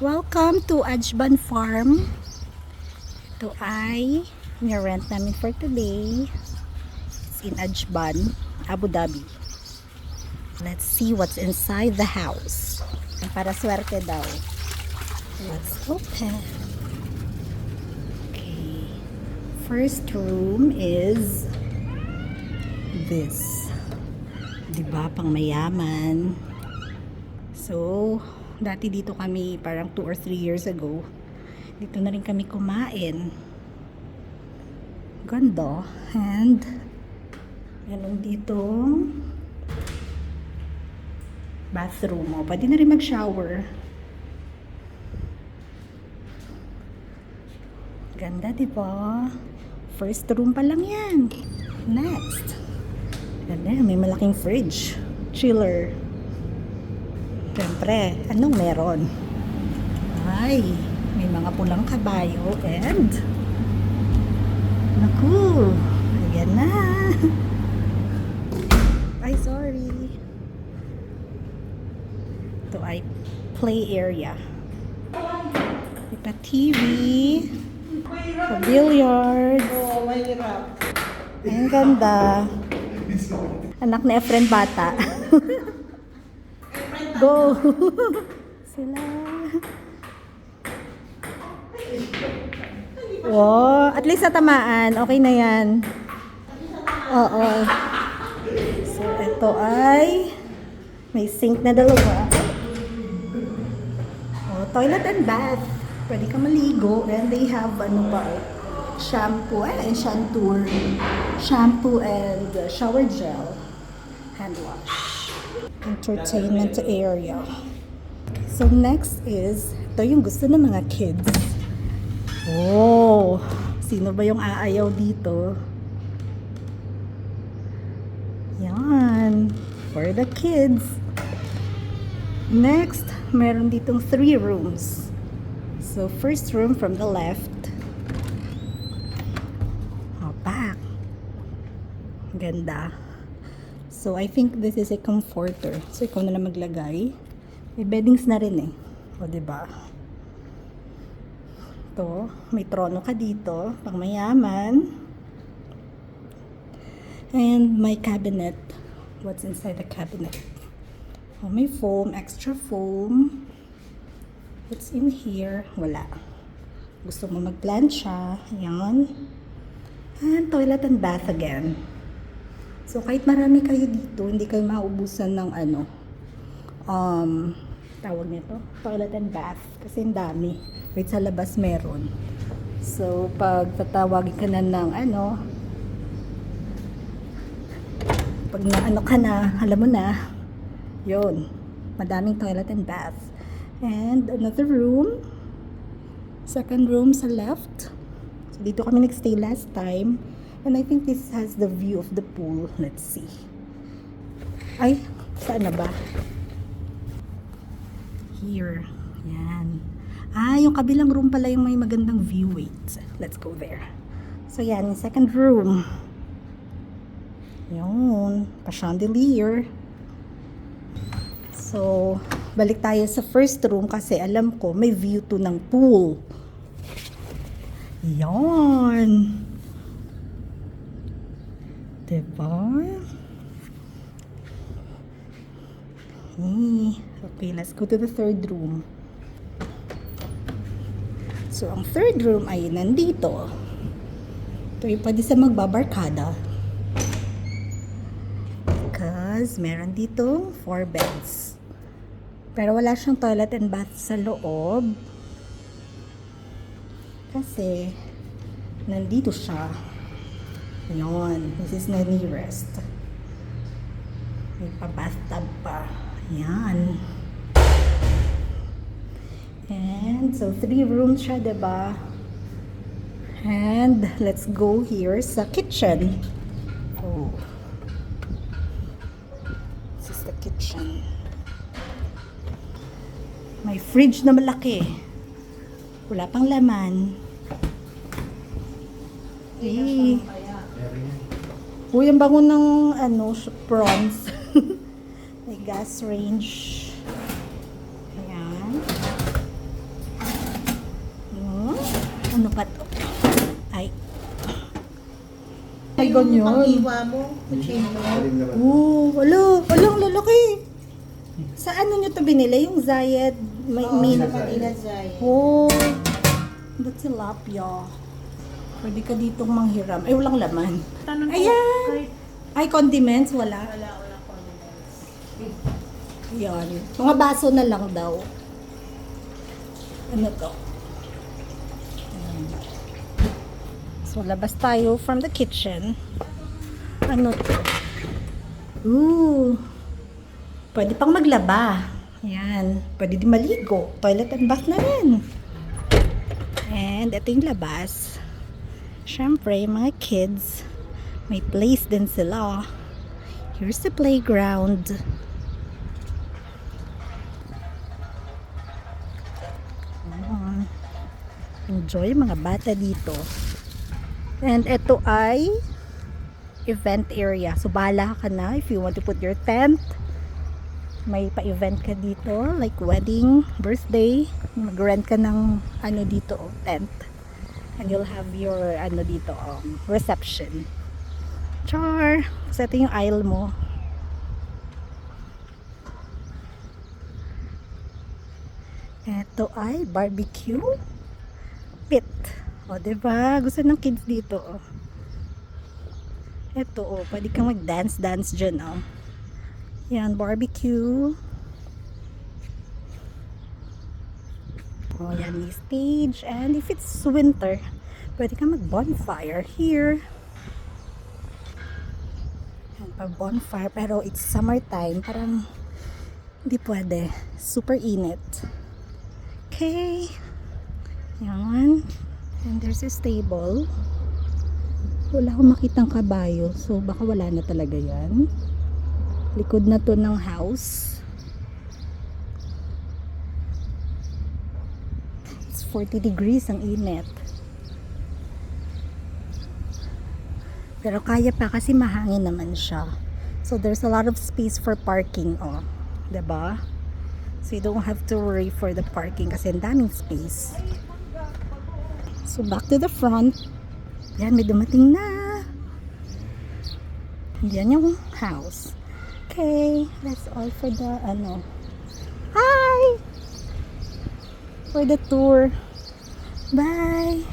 Welcome to Ajban Farm. Ito ay ni-rent namin for today. It's in Ajban, Abu Dhabi. Let's see what's inside the house. Para swerte daw. Let's open. Okay. First room is this. Diba, pang mayaman. So, dati dito kami parang 2 or 3 years ago. Dito na rin kami kumain. Ganda. And meron dito bathroom. O, pwede na rin mag-shower. Ganda, diba? First room pa lang yan. Next. Ganda, may malaking fridge. Chiller. Siyempre, anong meron? Ay, may mga pulang kabayo and naku, ayan na. Ay, sorry. Ito ay play area. May pa TV, pa billiards. Ang ganda. Anak ni Efren bata. Go! Sila. Wow, at least natamaan. Okay na yan. Oo. So, ito ay may sink na dalawa. Oh, toilet and bath. Pwede ka maligo. And they have, shampoo. Shampoo and shower gel. Hand wash. Entertainment area. So next is, ito yung gusto ng mga kids. Oh, sino ba yung aayaw dito? Yan, for the kids. Next, meron ditong 3 rooms. So first room from the left. Oh, back. Ganda. So, I think this is a comforter. So, ikaw na lang maglagay. May beddings na rin eh. O, diba? Ito, may trono ka dito. Pang mayaman. And my cabinet. What's inside the cabinet? Oh, may foam. Extra foam. What's in here? Wala. Gusto mo mag-plancha. Ayan. And toilet and bath again. So, kahit marami kayo dito, hindi kayo maubusan ng tawag nito, toilet and bath. Kasi ang dami. Wait, sa labas meron. So, pag tatawagin ka na ng pag ka na, alam mo na, yun, madaming toilet and bath. And another room. Second room sa left. So, dito kami nagstay last time. And I think this has the view of the pool. Let's see. Ay, saan na ba? Here. Yan. Ah, yung kabilang room pala yung may magandang view. Wait, let's go there. So yan, yung second room. Yun, pa-chandelier. So, balik tayo sa first room kasi alam ko may view to ng pool. Yan. Diba? Okay, let's go to the third room. So, ang third room ay nandito. Ito yung pwede sa magbabarkada. Because meron dito 4 beds. Pero wala siyang toilet and bath sa loob. Kasi nandito siya. Yan. This is the nearest. May pa-bathtub pa. Yan. And so 3 rooms siya, diba? And let's go here sa kitchen. Oh. This is the kitchen. May fridge na malaki. Wala pang laman. Eh. Uy, ang bango ng prawns. May gas range. Ayan. Ano pa to? Ay. Ay, ganyan. Pang-iwa mo, kutsino. Oo, walang lalaki. Sa ano nyo to binili? Yung Zayed? May Sa Manila Zay. Oh, that's tilapia. Pwede ka ditong manghiram. Ay, walang laman. Tanong ko, Ayan! kahit Ay, condiments, wala. wala condiments. Yan. Mga baso na lang daw. Ano to? Ayan. So, labas tayo from the kitchen. Ano to? Ooh. Pwede pang maglaba. Yan. Pwede din maligo. Toilet and bath na rin. And ito yung labas. Siyempre, mga kids, may place din sila. Here's the playground. Enjoy mga bata dito. And ito ay event area. So bahala ka na if you want to put your tent. May pa-event ka dito like wedding, birthday. Mag-rent ka ng ano dito, tent. And you'll have your ano dito, reception. Char! So ito yung aisle mo. Ito ay barbecue pit. O, diba? Gusto ng kids dito, oh. Ito, oh. Pwede kang mag-dance-dance dyan, oh. Yan, barbecue. Oh, yan, may stage. And if it's winter, pwede kang mag-bonfire here. Yan, pag-bonfire. Pero it's summertime. Parang hindi pwede. Super init. Okay. Yan. And there's a stable. Wala akong makitang kabayo. So, baka wala na talaga yan. Likod na to ng house. It's 40 degrees ang init. Pero kaya pa kasi mahangin naman siya. So, there's a lot of space for parking. Oh. Diba? So, you don't have to worry for the parking kasi ang daming space. So, back to the front. Yan, may dumating na. Yan yung house. Okay, that's all for the, hi! For the tour. Bye!